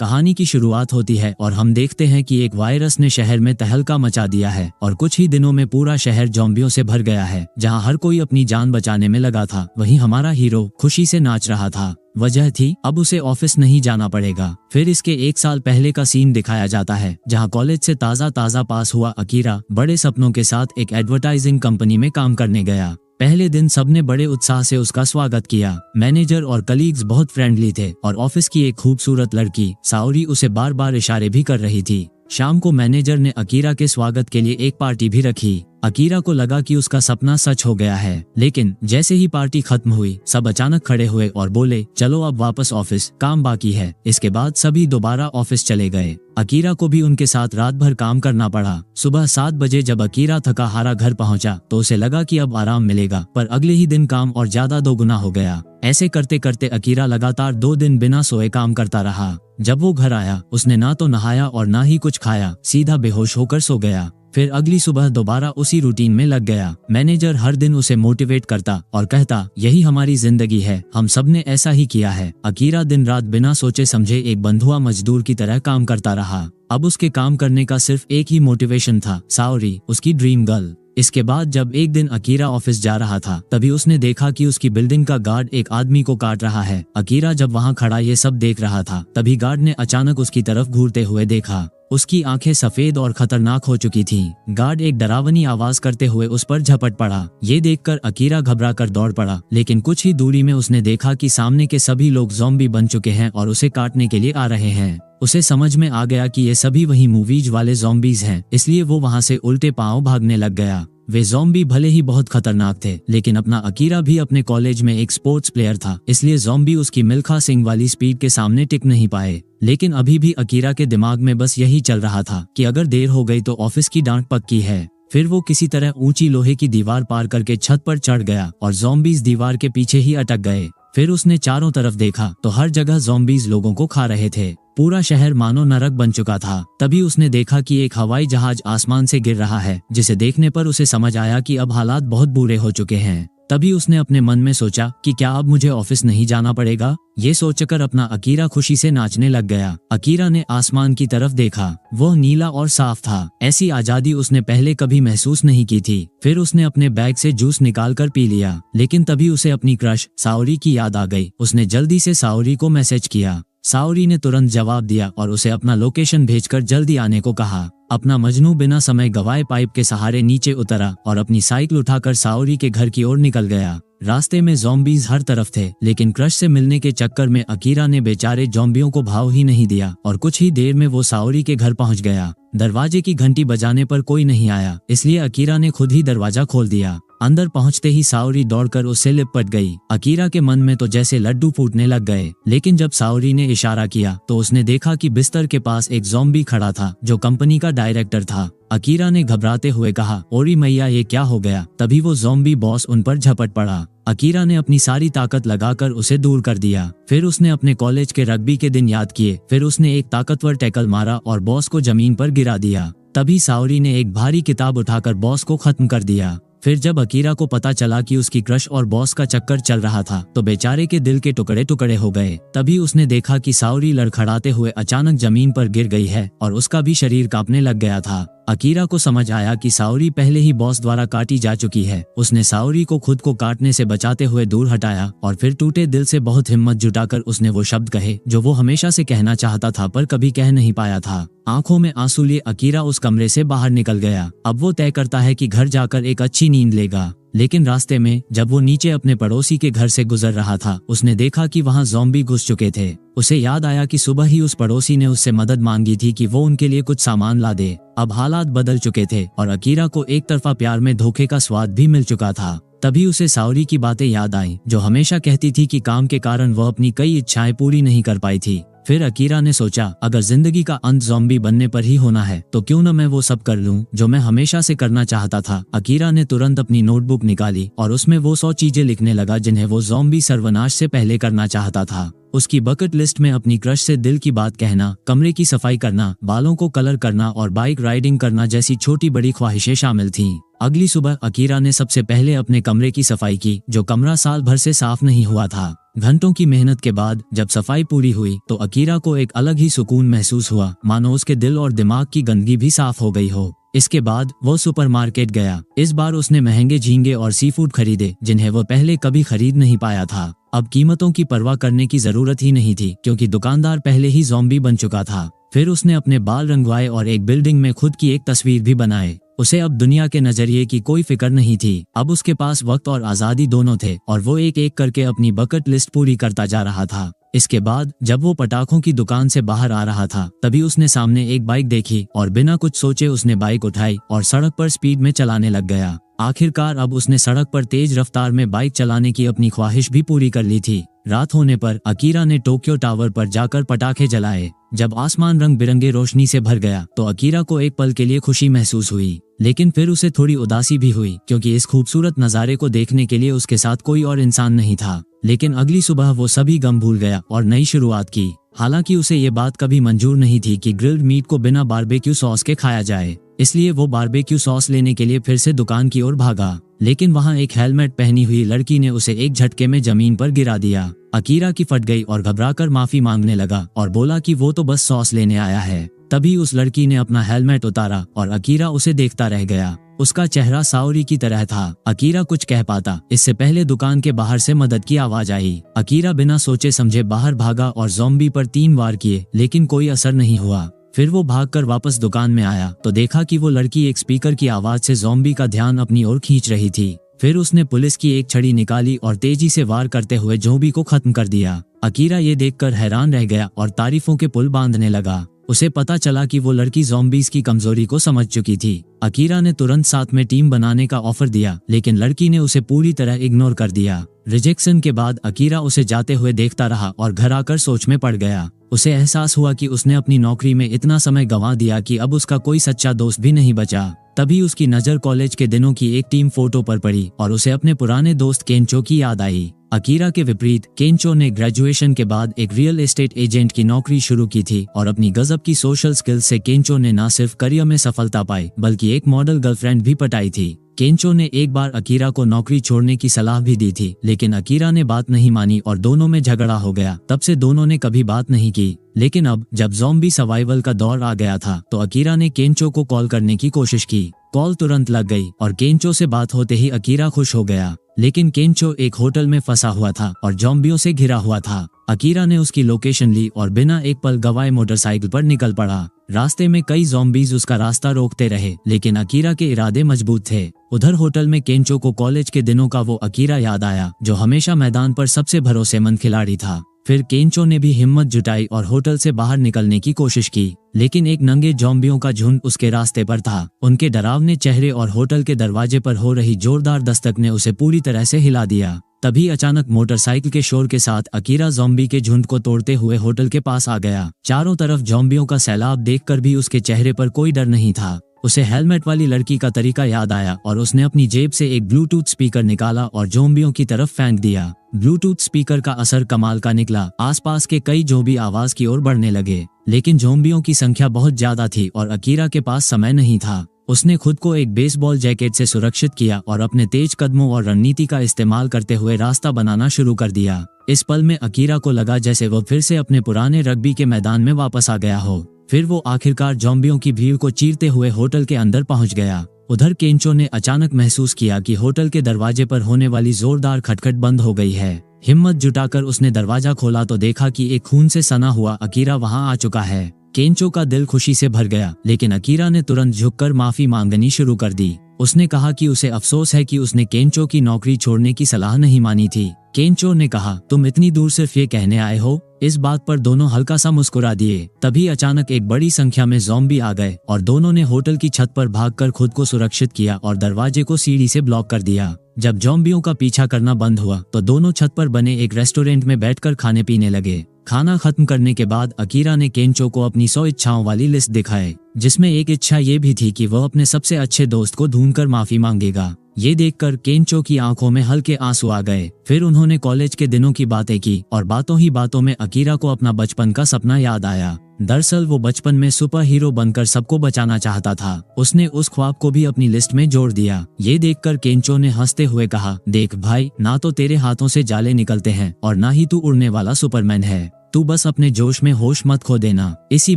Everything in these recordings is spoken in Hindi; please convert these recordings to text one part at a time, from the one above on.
कहानी की शुरुआत होती है और हम देखते हैं कि एक वायरस ने शहर में तहलका मचा दिया है और कुछ ही दिनों में पूरा शहर ज़ॉम्बियों से भर गया है। जहां हर कोई अपनी जान बचाने में लगा था, वहीं हमारा हीरो खुशी से नाच रहा था। वजह थी, अब उसे ऑफिस नहीं जाना पड़ेगा। फिर इसके 1 साल पहले का सीन दिखाया जाता है, जहां कॉलेज से ताज़ा पास हुआ अकीरा बड़े सपनों के साथ एक एडवर्टाइजिंग कंपनी में काम करने गया। पहले दिन सबने बड़े उत्साह से उसका स्वागत किया। मैनेजर और कलीग्स बहुत फ्रेंडली थे और ऑफिस की एक खूबसूरत लड़की साओरी उसे बार बार इशारे भी कर रही थी। शाम को मैनेजर ने अकीरा के स्वागत के लिए एक पार्टी भी रखी। अकीरा को लगा कि उसका सपना सच हो गया है, लेकिन जैसे ही पार्टी खत्म हुई, सब अचानक खड़े हुए और बोले, चलो अब वापस ऑफिस, काम बाकी है। इसके बाद सभी दोबारा ऑफिस चले गए। अकीरा को भी उनके साथ रात भर काम करना पड़ा। सुबह 7 बजे जब अकीरा थका हारा घर पहुंचा तो उसे लगा कि अब आराम मिलेगा, पर अगले ही दिन काम और ज्यादा दोगुना हो गया। ऐसे करते करते अकीरा लगातार 2 दिन बिना सोए काम करता रहा। जब वो घर आया, उसने ना तो नहाया और ना ही कुछ खाया, सीधा बेहोश होकर सो गया। फिर अगली सुबह दोबारा उसी रूटीन में लग गया। मैनेजर हर दिन उसे मोटिवेट करता और कहता, यही हमारी जिंदगी है, हम सब ने ऐसा ही किया है। अकीरा दिन रात बिना सोचे समझे एक बंधुआ मजदूर की तरह काम करता रहा। अब उसके काम करने का सिर्फ एक ही मोटिवेशन था, साओरी, उसकी ड्रीम गर्ल। इसके बाद जब एक दिन अकीरा ऑफिस जा रहा था, तभी उसने देखा कि उसकी बिल्डिंग का गार्ड एक आदमी को काट रहा है। अकीरा जब वहां खड़ा ये सब देख रहा था, तभी गार्ड ने अचानक उसकी तरफ घूरते हुए देखा। उसकी आंखें सफेद और खतरनाक हो चुकी थीं। गार्ड एक डरावनी आवाज करते हुए उस पर झपट पड़ा। ये देखकर अकीरा घबरा कर दौड़ पड़ा, लेकिन कुछ ही दूरी में उसने देखा कि सामने के सभी लोग ज़ॉम्बी बन चुके हैं और उसे काटने के लिए आ रहे हैं। उसे समझ में आ गया कि ये सभी वही मूवीज वाले ज़ॉम्बीज हैं, इसलिए वो वहां से उल्टे पांव भागने लग गया। वे ज़ॉम्बी भले ही बहुत खतरनाक थे, लेकिन अपना अकीरा भी अपने कॉलेज में एक स्पोर्ट्स प्लेयर था, इसलिए ज़ॉम्बी उसकी मिल्खा सिंह वाली स्पीड के सामने टिक नहीं पाए। लेकिन अभी भी अकीरा के दिमाग में बस यही चल रहा था कि अगर देर हो गई तो ऑफिस की डांट पक्की है। फिर वो किसी तरह ऊंची लोहे की दीवार पार करके छत पर चढ़ गया और ज़ॉम्बीज दीवार के पीछे ही अटक गए। फिर उसने चारों तरफ देखा तो हर जगह ज़ॉम्बीज लोगों को खा रहे थे। पूरा शहर मानो नरक बन चुका था। तभी उसने देखा कि एक हवाई जहाज आसमान से गिर रहा है, जिसे देखने पर उसे समझ आया कि अब हालात बहुत बुरे हो चुके हैं। तभी उसने अपने मन में सोचा कि क्या अब मुझे ऑफिस नहीं जाना पड़ेगा। ये सोचकर अपना अकीरा खुशी से नाचने लग गया। अकीरा ने आसमान की तरफ देखा, वह नीला और साफ था। ऐसी आजादी उसने पहले कभी महसूस नहीं की थी। फिर उसने अपने बैग से जूस निकाल कर पी लिया, लेकिन तभी उसे अपनी क्रश साओरी की याद आ गई। उसने जल्दी से साओरी को मैसेज किया। साओरी ने तुरंत जवाब दिया और उसे अपना लोकेशन भेजकर जल्दी आने को कहा। अपना मजनू बिना समय गवाए पाइप के सहारे नीचे उतरा और अपनी साइकिल उठाकर साओरी के घर की ओर निकल गया। रास्ते में ज़ॉम्बीज हर तरफ थे, लेकिन क्रश से मिलने के चक्कर में अकीरा ने बेचारे ज़ॉम्बियों को भाव ही नहीं दिया और कुछ ही देर में वो साओरी के घर पहुंच गया। दरवाजे की घंटी बजाने पर कोई नहीं आया, इसलिए अकीरा ने खुद ही दरवाजा खोल दिया। अंदर पहुंचते ही साओरी दौड़कर उससे लिपट गई। अकीरा के मन में तो जैसे लड्डू फूटने लग गए, लेकिन जब साओरी ने इशारा किया तो उसने देखा कि बिस्तर के पास एक ज़ॉम्बी खड़ा था, जो कंपनी का डायरेक्टर था। अकीरा ने घबराते हुए कहा, ओरी मैया, ये क्या हो गया? तभी वो ज़ॉम्बी बॉस उन पर झपट पड़ा। अकीरा ने अपनी सारी ताकत लगाकर उसे दूर कर दिया। फिर उसने अपने कॉलेज के रग्बी के दिन याद किए। फिर उसने एक ताकतवर टैकल मारा और बॉस को जमीन पर गिरा दिया। तभी साओरी ने एक भारी किताब उठाकर बॉस को खत्म कर दिया। फिर जब अकीरा को पता चला कि उसकी क्रश और बॉस का चक्कर चल रहा था, तो बेचारे के दिल के टुकड़े टुकड़े हो गए। तभी उसने देखा कि साओरी लड़खड़ाते हुए अचानक जमीन पर गिर गई है और उसका भी शरीर कांपने लग गया था। अकीरा को समझ आया कि साओरी पहले ही बॉस द्वारा काटी जा चुकी है। उसने साओरी को खुद को काटने से बचाते हुए दूर हटाया और फिर टूटे दिल से बहुत हिम्मत जुटाकर उसने वो शब्द कहे जो वो हमेशा से कहना चाहता था पर कभी कह नहीं पाया था। आंखों में आंसू लिए अकीरा उस कमरे से बाहर निकल गया। अब वो तय करता है कि घर जाकर एक अच्छी नींद लेगा। लेकिन रास्ते में जब वो नीचे अपने पड़ोसी के घर से गुजर रहा था, उसने देखा कि वहां ज़ॉम्बी घुस चुके थे। उसे याद आया कि सुबह ही उस पड़ोसी ने उससे मदद मांगी थी कि वो उनके लिए कुछ सामान ला दे। अब हालात बदल चुके थे और अकीरा को एक तरफा प्यार में धोखे का स्वाद भी मिल चुका था। तभी उसे साओरी की बातें याद आईं, जो हमेशा कहती थी कि काम के कारण वह अपनी कई इच्छाएं पूरी नहीं कर पाई थी। फिर अकीरा ने सोचा, अगर जिंदगी का अंत ज़ॉम्बी बनने पर ही होना है तो क्यों न मैं वो सब कर लूं जो मैं हमेशा से करना चाहता था। अकीरा ने तुरंत अपनी नोटबुक निकाली और उसमें वो 100 चीजें लिखने लगा जिन्हें वो ज़ॉम्बी सर्वनाश से पहले करना चाहता था। उसकी बकेट लिस्ट में अपनी क्रश से दिल की बात कहना, कमरे की सफाई करना, बालों को कलर करना और बाइक राइडिंग करना जैसी छोटी बड़ी ख्वाहिशें शामिल थीं। अगली सुबह अकीरा ने सबसे पहले अपने कमरे की सफाई की, जो कमरा साल भर से साफ नहीं हुआ था। घंटों की मेहनत के बाद जब सफाई पूरी हुई तो अकीरा को एक अलग ही सुकून महसूस हुआ, मानो उसके दिल और दिमाग की गंदगी भी साफ हो गई हो। इसके बाद वो सुपरमार्केट गया। इस बार उसने महंगे झींगे और सी फूड खरीदे जिन्हें वो पहले कभी खरीद नहीं पाया था। अब कीमतों की परवाह करने की जरूरत ही नहीं थी क्योंकि दुकानदार पहले ही ज़ॉम्बी बन चुका था। फिर उसने अपने बाल रंगवाए और एक बिल्डिंग में खुद की एक तस्वीर भी बनाए। उसे अब दुनिया के नजरिए की कोई फिक्र नहीं थी। अब उसके पास वक्त और आजादी दोनों थे और वो एक एक करके अपनी बकेट लिस्ट पूरी करता जा रहा था। इसके बाद जब वो पटाखों की दुकान से बाहर आ रहा था तभी उसने सामने एक बाइक देखी और बिना कुछ सोचे उसने बाइक उठाई और सड़क पर स्पीड में चलाने लग गया। आखिरकार अब उसने सड़क पर तेज रफ्तार में बाइक चलाने की अपनी ख्वाहिश भी पूरी कर ली थी। रात होने पर अकीरा ने टोक्यो टावर पर जाकर पटाखे जलाए। जब आसमान रंग बिरंगे रोशनी से भर गया तो अकीरा को एक पल के लिए खुशी महसूस हुई, लेकिन फिर उसे थोड़ी उदासी भी हुई क्योंकि इस खूबसूरत नज़ारे को देखने के लिए उसके साथ कोई और इंसान नहीं था। लेकिन अगली सुबह वो सभी गम भूल गया और नई शुरुआत की। हालांकि उसे ये बात कभी मंजूर नहीं थी कि ग्रिल्ड मीट को बिना बारबेक्यू सॉस के खाया जाए, इसलिए वो बारबेक्यू सॉस लेने के लिए फिर से दुकान की ओर भागा। लेकिन वहाँ एक हेलमेट पहनी हुई लड़की ने उसे एक झटके में जमीन पर गिरा दिया। अकीरा की फट गई और घबराकर माफी मांगने लगा और बोला कि वो तो बस सॉस लेने आया है। तभी उस लड़की ने अपना हेलमेट उतारा और अकीरा उसे देखता रह गया। उसका चेहरा साओरी की तरह था। अकीरा कुछ कह पाता इससे पहले दुकान के बाहर से मदद की आवाज आई। अकीरा बिना सोचे समझे बाहर भागा और ज़ॉम्बी पर 3 वार किए, लेकिन कोई असर नहीं हुआ। फिर वो भागकर वापस दुकान में आया तो देखा कि वो लड़की एक स्पीकर की आवाज से ज़ॉम्बी का ध्यान अपनी ओर खींच रही थी। फिर उसने पुलिस की एक छड़ी निकाली और तेजी से वार करते हुए ज़ॉम्बी को खत्म कर दिया। अकीरा ये देखकर हैरान रह गया और तारीफों के पुल बांधने लगा। उसे पता चला कि वो लड़की ज़ॉम्बीज की कमजोरी को समझ चुकी थी। अकीरा ने तुरंत साथ में टीम बनाने का ऑफर दिया, लेकिन लड़की ने उसे पूरी तरह इग्नोर कर दिया। रिजेक्शन के बाद अकीरा उसे जाते हुए देखता रहा और घर आकर सोच में पड़ गया। उसे एहसास हुआ कि उसने अपनी नौकरी में इतना समय गंवा दिया कि अब उसका कोई सच्चा दोस्त भी नहीं बचा। तभी उसकी नज़र कॉलेज के दिनों की एक टीम फोटो पर पड़ी और उसे अपने पुराने दोस्त केंचो की याद आई। अकीरा के विपरीत केंचो ने ग्रेजुएशन के बाद एक रियल एस्टेट एजेंट की नौकरी शुरू की थी और अपनी गजब की सोशल स्किल्स से केंचो ने न सिर्फ करियर में सफलता पाई बल्कि एक मॉडल गर्लफ्रेंड भी पटाई थी। केंचो ने एक बार अकीरा को नौकरी छोड़ने की सलाह भी दी थी, लेकिन अकीरा ने बात नहीं मानी और दोनों में झगड़ा हो गया। तब से दोनों ने कभी बात नहीं की। लेकिन अब जब ज़ॉम्बी सर्वाइवल का दौर आ गया था तो अकीरा ने केंचो को कॉल करने की कोशिश की। कॉल तुरंत लग गई और केंचो से बात होते ही अकीरा खुश हो गया। लेकिन केंचो एक होटल में फंसा हुआ था और ज़ॉम्बियों से घिरा हुआ था। अकीरा ने उसकी लोकेशन ली और बिना एक पल गवाए मोटरसाइकिल पर निकल पड़ा। रास्ते में कई ज़ॉम्बीज उसका रास्ता रोकते रहे, लेकिन अकीरा के इरादे मजबूत थे। उधर होटल में केंचो को कॉलेज के दिनों का वो अकीरा याद आया जो हमेशा मैदान पर सबसे भरोसेमंद खिलाड़ी था। फिर केंचो ने भी हिम्मत जुटाई और होटल से बाहर निकलने की कोशिश की, लेकिन एक नंगे ज़ॉम्बियों का झुंड उसके रास्ते पर था। उनके डरावने चेहरे और होटल के दरवाजे पर हो रही जोरदार दस्तक ने उसे पूरी तरह से हिला दिया। तभी अचानक मोटरसाइकिल के शोर के साथ अकीरा ज़ॉम्बी के झुंड को तोड़ते हुए होटल के पास आ गया। चारों तरफ ज़ॉम्बियों का सैलाब देखकर भी उसके चेहरे पर कोई डर नहीं था। उसे हेलमेट वाली लड़की का तरीका याद आया और उसने अपनी जेब से एक ब्लूटूथ स्पीकर निकाला और ज़ॉम्बियों की तरफ फेंक दिया। ब्लूटूथ स्पीकर का असर कमाल का निकला। आसपास के कई ज़ॉम्बी आवाज की ओर बढ़ने लगे, लेकिन ज़ॉम्बियों की संख्या बहुत ज्यादा थी और अकीरा के पास समय नहीं था। उसने खुद को एक बेसबॉल जैकेट से सुरक्षित किया और अपने तेज कदमों और रणनीति का इस्तेमाल करते हुए रास्ता बनाना शुरू कर दिया। इस पल में अकीरा को लगा जैसे वो फिर से अपने पुराने रग्बी के मैदान में वापस आ गया हो। फिर वो आखिरकार ज़ॉम्बियों की भीड़ को चीरते हुए होटल के अंदर पहुंच गया। उधर केंचो ने अचानक महसूस किया कि होटल के दरवाजे पर होने वाली जोरदार खटखट बंद हो गई है। हिम्मत जुटाकर उसने दरवाजा खोला तो देखा कि एक खून से सना हुआ अकीरा वहां आ चुका है। केंचो का दिल खुशी से भर गया, लेकिन अकीरा ने तुरंत झुककर माफी मांगनी शुरू कर दी। उसने कहा कि उसे अफसोस है कि उसने केंचो की नौकरी छोड़ने की सलाह नहीं मानी थी। केंचो ने कहा, तुम इतनी दूर सिर्फ ये कहने आए हो? इस बात पर दोनों हल्का सा मुस्कुरा दिए। तभी अचानक एक बड़ी संख्या में ज़ॉम्बी आ गए और दोनों ने होटल की छत पर भागकर खुद को सुरक्षित किया और दरवाजे को सीढ़ी से ब्लॉक कर दिया। जब ज़ॉम्बियों का पीछा करना बंद हुआ तो दोनों छत पर बने एक रेस्टोरेंट में बैठकर खाने पीने लगे। खाना खत्म करने के बाद अकीरा ने केंचो को अपनी 100 इच्छाओं वाली लिस्ट दिखाई, जिसमें एक इच्छा ये भी थी कि वह अपने सबसे अच्छे दोस्त को ढूंढकर माफी मांगेगा। ये देखकर केंचो की आंखों में हल्के आंसू आ गए। फिर उन्होंने कॉलेज के दिनों की बातें की और बातों ही बातों में अकीरा को अपना बचपन का सपना याद आया। दरअसल वो बचपन में सुपर हीरो बनकर सबको बचाना चाहता था। उसने उस ख्वाब को भी अपनी लिस्ट में जोड़ दिया। ये देखकर केंचो ने हंसते हुए कहा, देख भाई, ना तो तेरे हाथों से जाले निकलते हैं और ना ही तू उड़ने वाला सुपरमैन है। तू बस अपने जोश में होश मत खो देना। इसी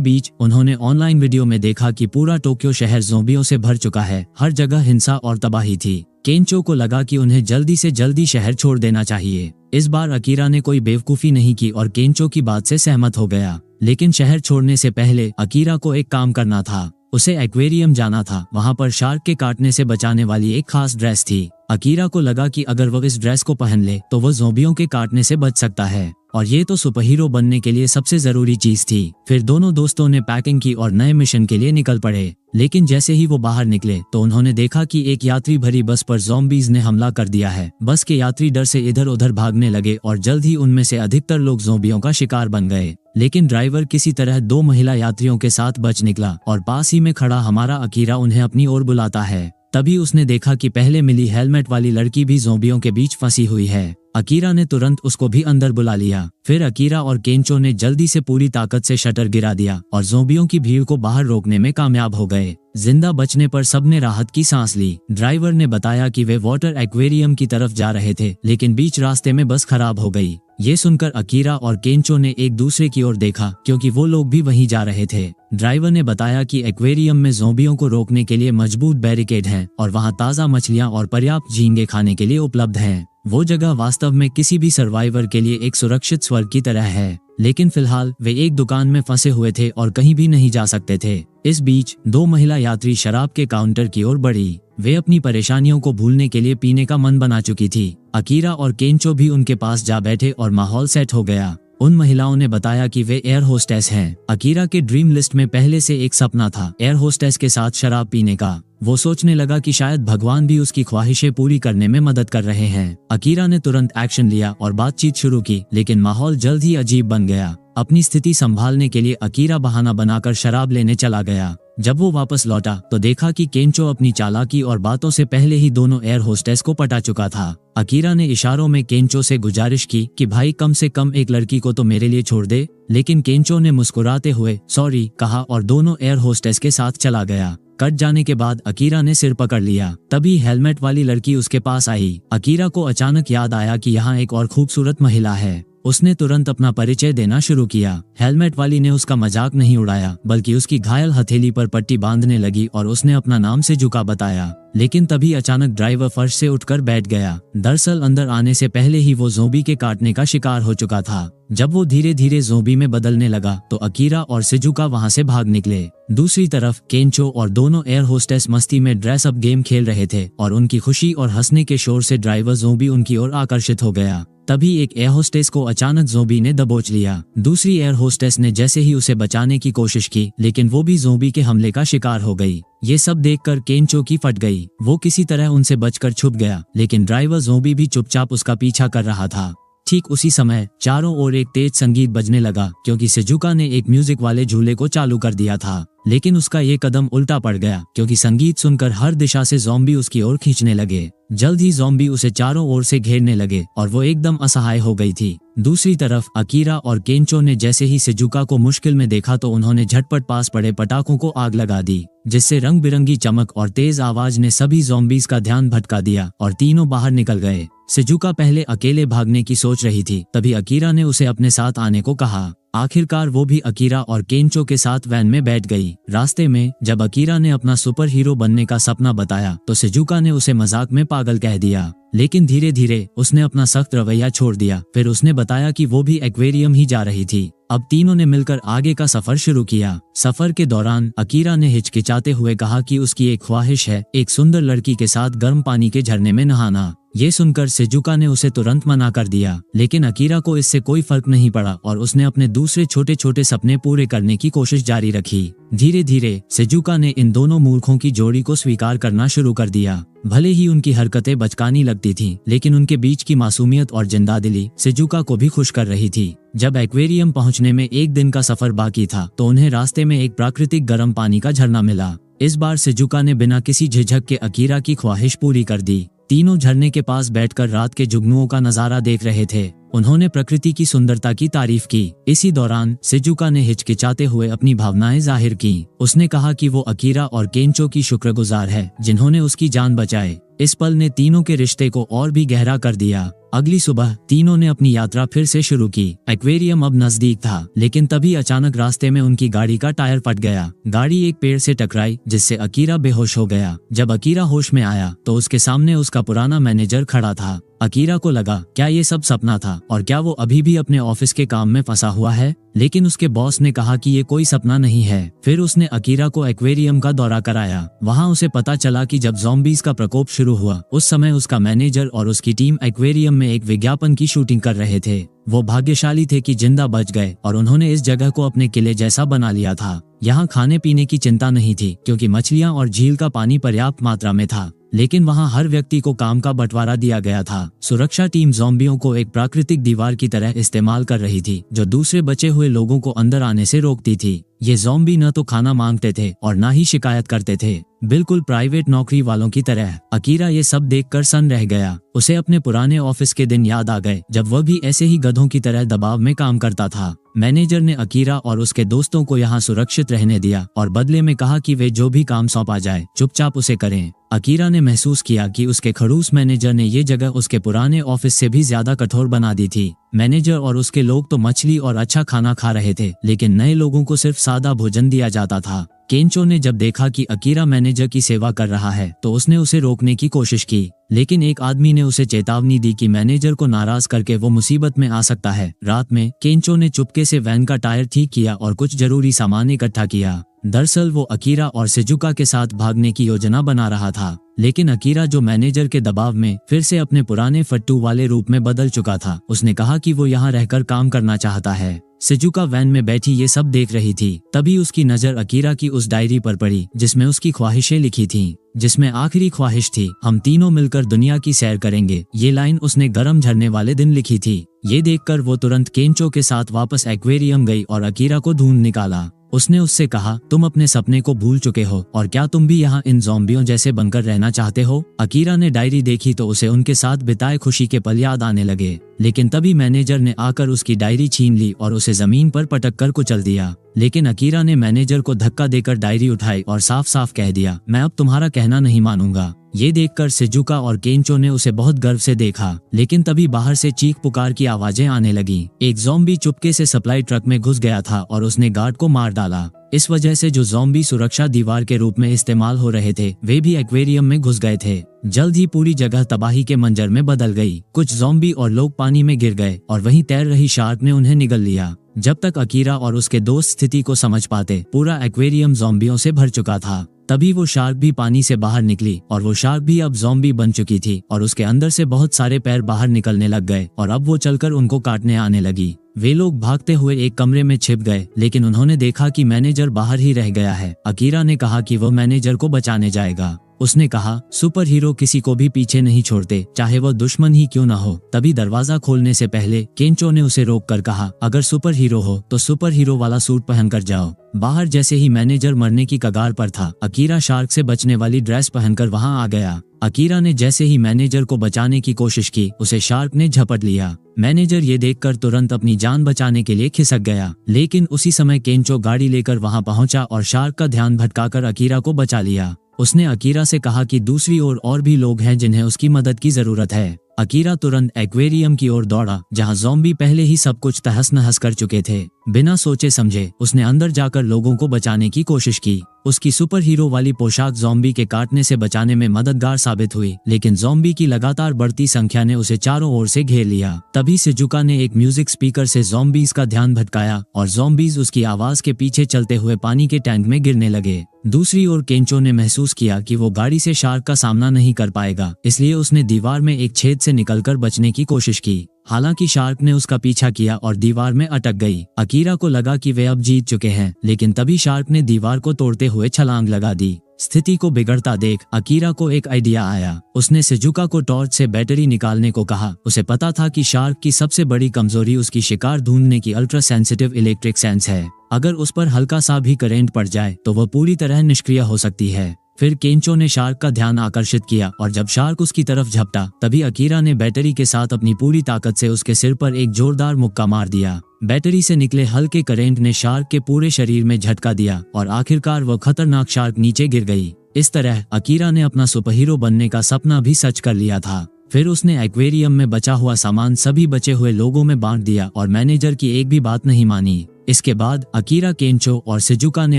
बीच उन्होंने ऑनलाइन वीडियो में देखा कि पूरा टोक्यो शहर ज़ोंबियों से भर चुका है। हर जगह हिंसा और तबाही थी। केंचो को लगा कि उन्हें जल्दी से जल्दी शहर छोड़ देना चाहिए। इस बार अकीरा ने कोई बेवकूफी नहीं की और केंचो की बात से सहमत हो गया। लेकिन शहर छोड़ने से पहले अकीरा को एक काम करना था। उसे एक्वेरियम जाना था। वहाँ पर शार्क के काटने से बचाने वाली एक खास ड्रेस थी। अकीरा को लगा कि अगर वो इस ड्रेस को पहन ले तो वो ज़ोंबियों के काटने से बच सकता है और ये तो सुपरहीरो बनने के लिए सबसे जरूरी चीज थी। फिर दोनों दोस्तों ने पैकिंग की और नए मिशन के लिए निकल पड़े। लेकिन जैसे ही वो बाहर निकले तो उन्होंने देखा कि एक यात्री भरी बस पर ज़ॉम्बीज ने हमला कर दिया है। बस के यात्री डर से इधर उधर भागने लगे और जल्द ही उनमें से अधिकतर लोग ज़ॉम्बियों का शिकार बन गए। लेकिन ड्राइवर किसी तरह 2 महिला यात्रियों के साथ बच निकला और पास ही में खड़ा हमारा अकीरा उन्हें अपनी ओर बुलाता है। तभी उसने देखा कि पहले मिली हेलमेट वाली लड़की भी ज़ॉम्बियों के बीच फंसी हुई है। अकीरा ने तुरंत उसको भी अंदर बुला लिया। फिर अकीरा और केंचो ने जल्दी से पूरी ताकत से शटर गिरा दिया और ज़ॉम्बियों की भीड़ को बाहर रोकने में कामयाब हो गए। जिंदा बचने पर सबने राहत की सांस ली। ड्राइवर ने बताया कि वे वाटर एक्वेरियम की तरफ जा रहे थे, लेकिन बीच रास्ते में बस खराब हो गई। ये सुनकर अकीरा और केंचो ने एक दूसरे की ओर देखा, क्योंकि वो लोग भी वहीं जा रहे थे। ड्राइवर ने बताया कि एक्वेरियम में ज़ॉम्बियों को रोकने के लिए मजबूत बैरिकेड हैं और वहाँ ताज़ा मछलियाँ और पर्याप्त झींगे खाने के लिए उपलब्ध हैं। वो जगह वास्तव में किसी भी सर्वाइवर के लिए एक सुरक्षित स्वर्ग की तरह है। लेकिन फिलहाल वे एक दुकान में फंसे हुए थे और कहीं भी नहीं जा सकते थे। इस बीच 2 महिला यात्री शराब के काउंटर की ओर बढ़ी। वे अपनी परेशानियों को भूलने के लिए पीने का मन बना चुकी थी। अकीरा और केंचो भी उनके पास जा बैठे और माहौल सेट हो गया। उन महिलाओं ने बताया कि वे एयर होस्टेस हैं। अकीरा के ड्रीम लिस्ट में पहले से एक सपना था, एयर होस्टेस के साथ शराब पीने का। वो सोचने लगा कि शायद भगवान भी उसकी ख्वाहिशें पूरी करने में मदद कर रहे हैं। अकीरा ने तुरंत एक्शन लिया और बातचीत शुरू की, लेकिन माहौल जल्द ही अजीब बन गया। अपनी स्थिति संभालने के लिए अकीरा बहाना बनाकर शराब लेने चला गया। जब वो वापस लौटा तो देखा कि केंचो अपनी चालाकी और बातों से पहले ही दोनों एयर होस्टेस को पटा चुका था। अकीरा ने इशारों में केंचो से गुजारिश की कि भाई कम से कम एक लड़की को तो मेरे लिए छोड़ दे, लेकिन केंचो ने मुस्कुराते हुए सॉरी कहा और दोनों एयर होस्टेस के साथ चला गया। कट जाने के बाद अकीरा ने सिर पकड़ लिया। तभी हेलमेट वाली लड़की उसके पास आई। अकीरा को अचानक याद आया कि यहाँ एक और खूबसूरत महिला है। उसने तुरंत अपना परिचय देना शुरू किया। हेलमेट वाली ने उसका मजाक नहीं उड़ाया, बल्कि उसकी घायल हथेली पर पट्टी बांधने लगी और उसने अपना नाम से झुका बताया। लेकिन तभी अचानक ड्राइवर फर्श से उठकर बैठ गया। दरअसल अंदर आने से पहले ही वो ज़ोंबी के काटने का शिकार हो चुका था। जब वो धीरे धीरे ज़ोंबी में बदलने लगा तो अकीरा और शिजुका वहां से भाग निकले। दूसरी तरफ केंचो और दोनों एयर होस्टेस मस्ती में ड्रेस अप गेम खेल रहे थे और उनकी खुशी और हंसने के शोर से ड्राइवर ज़ोंबी उनकी ओर आकर्षित हो गया। तभी एक एयर होस्टेस को अचानक ज़ोंबी ने दबोच लिया। दूसरी एयर होस्टेस ने जैसे ही उसे बचाने की कोशिश की, लेकिन वो भी ज़ोंबी के हमले का शिकार हो गई। ये सब देखकर केंचो की फट गई। वो किसी तरह उनसे बचकर छुप गया, लेकिन ड्राइवर ज़ोंबी भी चुपचाप उसका पीछा कर रहा था। ठीक उसी समय चारों ओर एक तेज संगीत बजने लगा, क्योंकि शिजुका ने एक म्यूजिक वाले झूले को चालू कर दिया था। लेकिन उसका ये कदम उल्टा पड़ गया, क्योंकि संगीत सुनकर हर दिशा से ज़ॉम्बी उसकी ओर खींचने लगे। जल्द ही ज़ॉम्बी उसे चारों ओर से घेरने लगे और वो एकदम असहाय हो गई थी। दूसरी तरफ अकीरा और केंचो ने जैसे ही शिजुका को मुश्किल में देखा तो उन्होंने झटपट पास पड़े पटाखों को आग लगा दी, जिससे रंग बिरंगी चमक और तेज आवाज ने सभी ज़ॉम्बीज का ध्यान भटका दिया और तीनों बाहर निकल गए। शिजुका पहले अकेले भागने की सोच रही थी, तभी अकीरा ने उसे अपने साथ आने को कहा। आखिरकार वो भी अकीरा और केंचो के साथ वैन में बैठ गई। रास्ते में जब अकीरा ने अपना सुपर हीरो बनने का सपना बताया तो शिजुका ने उसे मजाक में पागल कह दिया, लेकिन धीरे धीरे उसने अपना सख्त रवैया छोड़ दिया। फिर उसने बताया कि वो भी एक्वेरियम ही जा रही थी। अब तीनों ने मिलकर आगे का सफर शुरू किया। सफर के दौरान अकीरा ने हिचकिचाते हुए कहा कि उसकी एक ख्वाहिश है, एक सुंदर लड़की के साथ गर्म पानी के झरने में नहाना। ये सुनकर शिजुका ने उसे तुरंत मना कर दिया, लेकिन अकीरा को इससे कोई फर्क नहीं पड़ा और उसने अपने दूसरे छोटे छोटे सपने पूरे करने की कोशिश जारी रखी। धीरे धीरे शिजुका ने इन दोनों मूर्खों की जोड़ी को स्वीकार करना शुरू कर दिया। भले ही उनकी हरकतें बचकानी लगती थीं, लेकिन उनके बीच की मासूमियत और जिंदादिली शिजुका को भी खुश कर रही थी। जब एक्वेरियम पहुंचने में एक दिन का सफर बाकी था तो उन्हें रास्ते में एक प्राकृतिक गर्म पानी का झरना मिला। इस बार शिजुका ने बिना किसी झिझक के अकीरा की ख्वाहिश पूरी कर दी। तीनों झरने के पास बैठकर रात के जुगनुओं का नजारा देख रहे थे। उन्होंने प्रकृति की सुंदरता की तारीफ की। इसी दौरान शिजुका ने हिचकिचाते हुए अपनी भावनाएं जाहिर की। उसने कहा कि वो अकीरा और केंचो की शुक्रगुजार है जिन्होंने उसकी जान बचाई। इस पल ने तीनों के रिश्ते को और भी गहरा कर दिया। अगली सुबह तीनों ने अपनी यात्रा फिर से शुरू की। एक्वेरियम अब नजदीक था, लेकिन तभी अचानक रास्ते में उनकी गाड़ी का टायर फट गया। गाड़ी एक पेड़ से टकराई जिससे अकीरा बेहोश हो गया। जब अकीरा होश में आया तो उसके सामने उसका पुराना मैनेजर खड़ा था। अकीरा को लगा क्या ये सब सपना था और क्या वो अभी भी अपने ऑफिस के काम में फंसा हुआ है, लेकिन उसके बॉस ने कहा कि ये कोई सपना नहीं है। फिर उसने अकीरा को एक्वेरियम का दौरा कराया। वहाँ उसे पता चला कि जब ज़ॉम्बीज का प्रकोप शुरू हुआ उस समय उसका मैनेजर और उसकी टीम एक्वेरियम में एक विज्ञापन की शूटिंग कर रहे थे। वो भाग्यशाली थे कि जिंदा बच गए और उन्होंने इस जगह को अपने किले जैसा बना लिया था। यहाँ खाने पीने की चिंता नहीं थी क्योंकि मछलियाँ और झील का पानी पर्याप्त मात्रा में था, लेकिन वहाँ हर व्यक्ति को काम का बंटवारा दिया गया था। सुरक्षा टीम ज़ॉम्बियों को एक प्राकृतिक दीवार की तरह इस्तेमाल कर रही थी जो दूसरे बचे हुए लोगों को अंदर आने से रोकती थी। ये ज़ॉम्बी न तो खाना मांगते थे और न ही शिकायत करते थे, बिल्कुल प्राइवेट नौकरी वालों की तरह। अकीरा ये सब देखकर सन्न रह गया। उसे अपने पुराने ऑफिस के दिन याद आ गए जब वह भी ऐसे ही गधों की तरह दबाव में काम करता था। मैनेजर ने अकीरा और उसके दोस्तों को यहाँ सुरक्षित रहने दिया और बदले में कहा कि वे जो भी काम सौंपा जाए चुपचाप उसे करें। अकीरा ने महसूस किया कि उसके खड़ूस मैनेजर ने ये जगह उसके पुराने ऑफिस से भी ज्यादा कठोर बना दी थी। मैनेजर और उसके लोग तो मछली और अच्छा खाना खा रहे थे, लेकिन नए लोगों को सिर्फ सादा भोजन दिया जाता था। केंचो ने जब देखा कि अकीरा मैनेजर की सेवा कर रहा है तो उसने उसे रोकने की कोशिश की, लेकिन एक आदमी ने उसे चेतावनी दी कि मैनेजर को नाराज करके वो मुसीबत में आ सकता है। रात में केंचो ने चुपके से वैन का टायर ठीक किया और कुछ जरूरी सामान इकट्ठा किया। दरअसल वो अकीरा और शिजुका के साथ भागने की योजना बना रहा था, लेकिन अकीरा जो मैनेजर के दबाव में फिर से अपने पुराने फट्टू वाले रूप में बदल चुका था, उसने कहा कि वो यहाँ रहकर काम करना चाहता है। शिजुका वैन में बैठी ये सब देख रही थी। तभी उसकी नजर अकीरा की उस डायरी पर पड़ी जिसमें उसकी ख्वाहिशें लिखी थीं, जिसमें आखिरी ख्वाहिश थी हम तीनों मिलकर दुनिया की सैर करेंगे। ये लाइन उसने गर्म झरने वाले दिन लिखी थी। ये देखकर वो तुरंत केंचो के साथ वापस एक्वेरियम गई और अकीरा को ढूंढ निकाला। उसने उससे कहा तुम अपने सपने को भूल चुके हो और क्या तुम भी यहाँ इन ज़ॉम्बियों जैसे बनकर रहना चाहते हो। अकीरा ने डायरी देखी तो उसे उनके साथ बिताए खुशी के पल याद आने लगे, लेकिन तभी मैनेजर ने आकर उसकी डायरी छीन ली और उसे जमीन पर पटक कर कुचल दिया। लेकिन अकीरा ने मैनेजर को धक्का देकर डायरी उठाई और साफ साफ कह दिया मैं अब तुम्हारा कहना नहीं मानूंगा। ये देखकर शिजुका और केंचो ने उसे बहुत गर्व से देखा, लेकिन तभी बाहर से चीख पुकार की आवाजें आने लगी। एक ज़ॉम्बी चुपके से सप्लाई ट्रक में घुस गया था और उसने गार्ड को मार डाला। इस वजह से जो ज़ॉम्बी सुरक्षा दीवार के रूप में इस्तेमाल हो रहे थे वे भी एक्वेरियम में घुस गए थे। जल्द ही पूरी जगह तबाही के मंजर में बदल गई। कुछ ज़ॉम्बी और लोग पानी में गिर गए और वहीं तैर रही शार्क ने उन्हें निगल लिया। जब तक अकीरा और उसके दोस्त स्थिति को समझ पाते पूरा एक्वेरियम ज़ॉम्बियों से भर चुका था। तभी वो शार्क भी पानी से बाहर निकली और वो शार्क भी अब ज़ॉम्बी बन चुकी थी और उसके अंदर से बहुत सारे पैर बाहर निकलने लग गए और अब वो चलकर उनको काटने आने लगी। वे लोग भागते हुए एक कमरे में छिप गए, लेकिन उन्होंने देखा कि मैनेजर बाहर ही रह गया है। अकीरा ने कहा कि वो मैनेजर को बचाने जाएगा। उसने कहा सुपर हीरो किसी को भी पीछे नहीं छोड़ते, चाहे वो दुश्मन ही क्यों न हो। तभी दरवाजा खोलने से पहले केंचो ने उसे रोककर कहा अगर सुपर हीरो हो तो सुपर हीरो वाला सूट पहनकर जाओ। बाहर जैसे ही मैनेजर मरने की कगार पर था, अकीरा शार्क से बचने वाली ड्रेस पहनकर वहां आ गया। अकीरा ने जैसे ही मैनेजर को बचाने की कोशिश की, उसे शार्क ने झपट लिया। मैनेजर ये देखकर तुरंत अपनी जान बचाने के लिए खिसक गया, लेकिन उसी समय केंचो गाड़ी लेकर वहां पहुंचा और शार्क का ध्यान भटकाकर अकीरा को बचा लिया। उसने अकीरा से कहा कि दूसरी ओर और भी लोग हैं जिन्हें उसकी मदद की जरूरत है। अकीरा तुरंत एक्वेरियम की ओर दौड़ा जहां ज़ॉम्बी पहले ही सब कुछ तहस नहस कर चुके थे। बिना सोचे समझे उसने अंदर जाकर लोगों को बचाने की कोशिश की। उसकी सुपर हीरो वाली पोशाक ज़ॉम्बी के काटने से बचाने में मददगार साबित हुई, लेकिन ज़ॉम्बी की लगातार बढ़ती संख्या ने उसे चारों ओर से घेर लिया। तभी शिजुका ने एक म्यूजिक स्पीकर से ज़ॉम्बीज का ध्यान भटकाया और ज़ॉम्बीज उसकी आवाज के पीछे चलते हुए पानी के टैंक में गिरने लगे। दूसरी ओर केंचो ने महसूस किया कि वो गाड़ी से शार्क का सामना नहीं कर पाएगा, इसलिए उसने दीवार में एक छेद से निकलकर बचने की कोशिश की। हालांकि शार्क ने उसका पीछा किया और दीवार में अटक गई। अकीरा को लगा कि वे अब जीत चुके हैं, लेकिन तभी शार्क ने दीवार को तोड़ते हुए छलांग लगा दी। स्थिति को बिगड़ता देख अकीरा को एक आइडिया आया। उसने शिजुका को टॉर्च से बैटरी निकालने को कहा। उसे पता था कि शार्क की सबसे बड़ी कमजोरी उसकी शिकार ढूंढने की अल्ट्रा सेंसिटिव इलेक्ट्रिक सेंस है। अगर उस पर हल्का सा भी करंट पड़ जाए तो वह पूरी तरह निष्क्रिय हो सकती है। फिर केंचो ने शार्क का ध्यान आकर्षित किया और जब शार्क उसकी तरफ झपटा तभी अकीरा ने बैटरी के साथ अपनी पूरी ताकत से उसके सिर पर एक जोरदार मुक्का मार दिया। बैटरी से निकले हल्के करंट ने शार्क के पूरे शरीर में झटका दिया और आखिरकार वह खतरनाक शार्क नीचे गिर गई। इस तरह अकीरा ने अपना सुपरहीरो बनने का सपना भी सच कर लिया था। फिर उसने एक्वेरियम में बचा हुआ सामान सभी बचे हुए लोगों में बांट दिया और मैनेजर की एक भी बात नहीं मानी। इसके बाद अकीरा, केंचो और सिजुका ने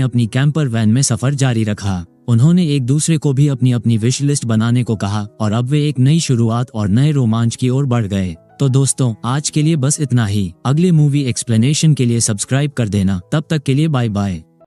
अपनी कैंपर वैन में सफर जारी रखा। उन्होंने एक दूसरे को भी अपनी अपनी विश लिस्ट बनाने को कहा और अब वे एक नई शुरुआत और नए रोमांच की ओर बढ़ गए। तो दोस्तों, आज के लिए बस इतना ही। अगले मूवी एक्सप्लेनेशन के लिए सब्सक्राइब कर देना। तब तक के लिए बाय बाय।